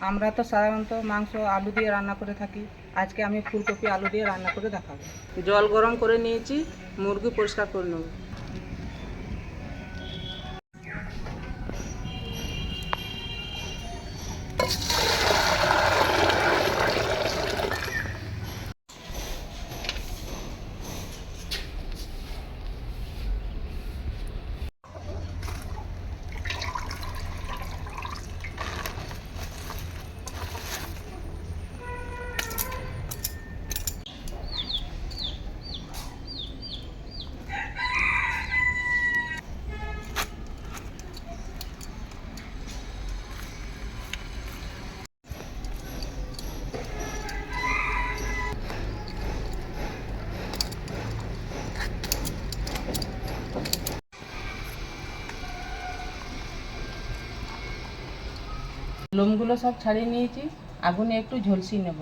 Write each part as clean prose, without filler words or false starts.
আমরা তো সাধারণত মাংস আলু দিয়ে রান্না করে থাকি। আজকে আমি ফুলকপি আলু দিয়ে রান্না করে দেখাবো। জল গরম করে নিয়েছি, মুরগি পরিষ্কার করে নেব। লোমগুলো সব ছাড়িয়ে নিয়েছি, আগুনে একটু ঝলসিয়ে নেব।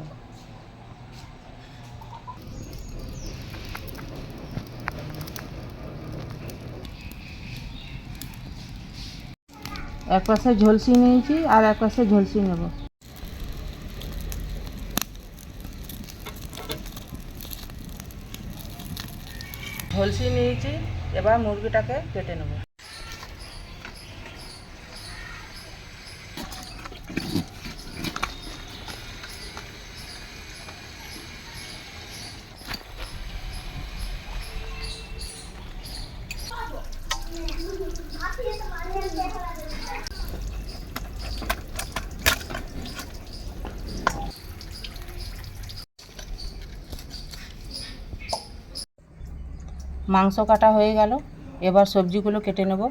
এক পাশে ঝলসিয়ে নিয়েছি আর এক পাশে ঝলসিয়ে নেব। ঝলসিয়ে নিয়েছি, এবার মুরগিটাকে কেটে নেব। মাংস কাটা হয়ে গেল, এবার সবজিগুলো কেটে নেব।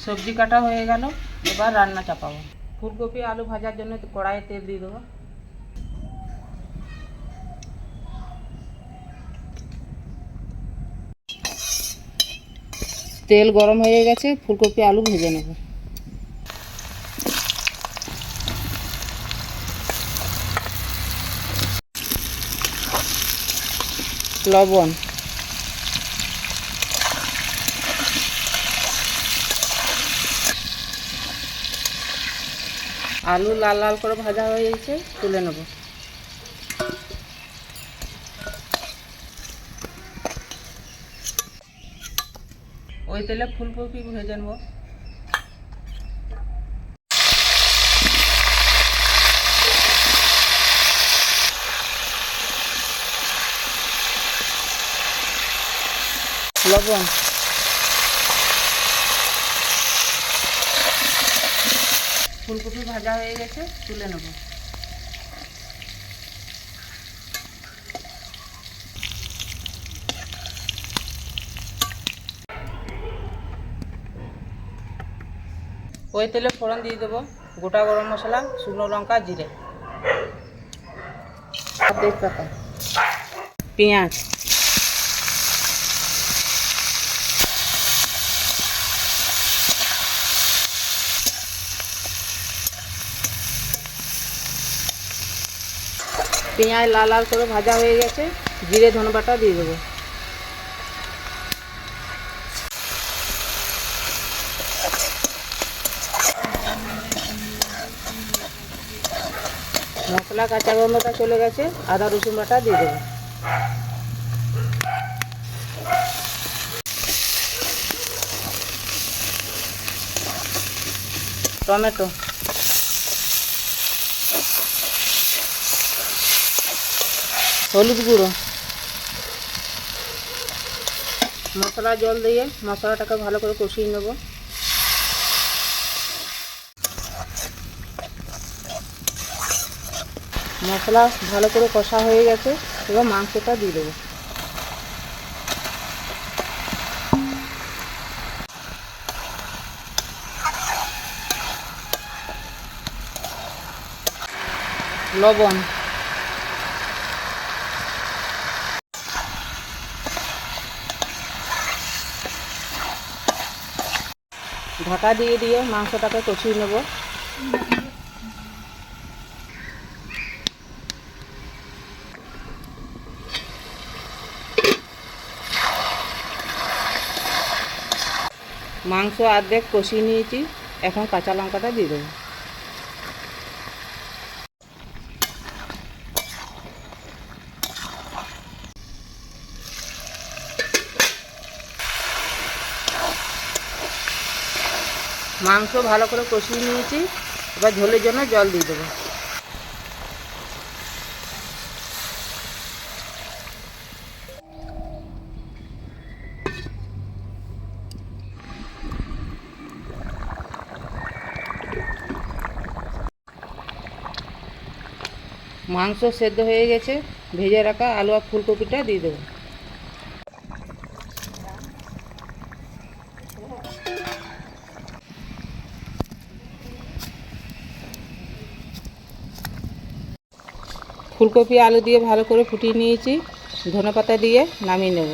সবজি কাটা হয়ে গেল, এবার রান্না চাপাবো। ফুলকপি আলু ভাজার জন্য কড়াইয়ে তেল দিয়ে দেবো। তেল গরম হয়ে গেছে, ফুলকপি আলু ভেজে নেব। লবণ, আলু লাল লাল করে ভাজা হয়ে গেছে, তুলে নেব। ওই তেলে ফুলকপি ভেজে নেব। লবণ, ফুলকপি ভাজা হয়ে গেছে, তুলে নেব। ওই তেলে ফোড়ন দিয়ে দেবো গোটা গরম মশলা, শুকনো লঙ্কা, জিরে, তেজপাতা, পেঁয়াজ, পেঁয়াজ লাল লাল করে ভাজা হয়ে গেছে, জিরে ধনে বাটা দিয়ে দেবো। মশলা কাঁচা গন্ধটা চলে গেছে, আদা রসুন বাটা দিয়ে দেবো। টমেটো, হলুদ গুঁড়ো, মশলা জল দিয়ে মশলাটাকে ভালো করে কষিয়ে নেব। মশলা ভালো করে কষা হয়ে গেছে, এবার মাংসটা দিয়ে দেবো। লবণ, ঢাকা দিয়ে দিয়ে মাংসটাকে কষিয়ে নেব। মাংস অর্ধেক কষিয়ে নিয়েছি, এখন কাঁচা লঙ্কাটা দিয়ে দেবো। মাংস ভালো করে কষিয়ে নিয়েছি, এবার ঝোলের জন্য জল দিয়ে দেবো। মাংস সেদ্ধ হয়ে গেছে, ভেজে রাখা আলু আর ফুলকপিটা দিয়ে দেবো। ফুলকপি আলু দিয়ে ভালো করে ফুটিয়ে নিয়েছি, ধনেপাতা দিয়ে নামিয়ে নেব।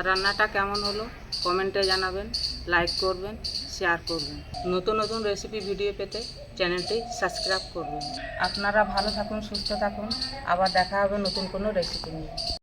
রান্নাটা কেমন হলো কমেন্টে জানাবেন, লাইক করবেন, শেয়ার করবেন। নতুন নতুন রেসিপি ভিডিও পেতে চ্যানেলটি সাবস্ক্রাইব করবেন। আপনারা ভালো থাকুন, সুস্থ থাকুন, আবার দেখা হবে নতুন কোনো রেসিপি নিয়ে।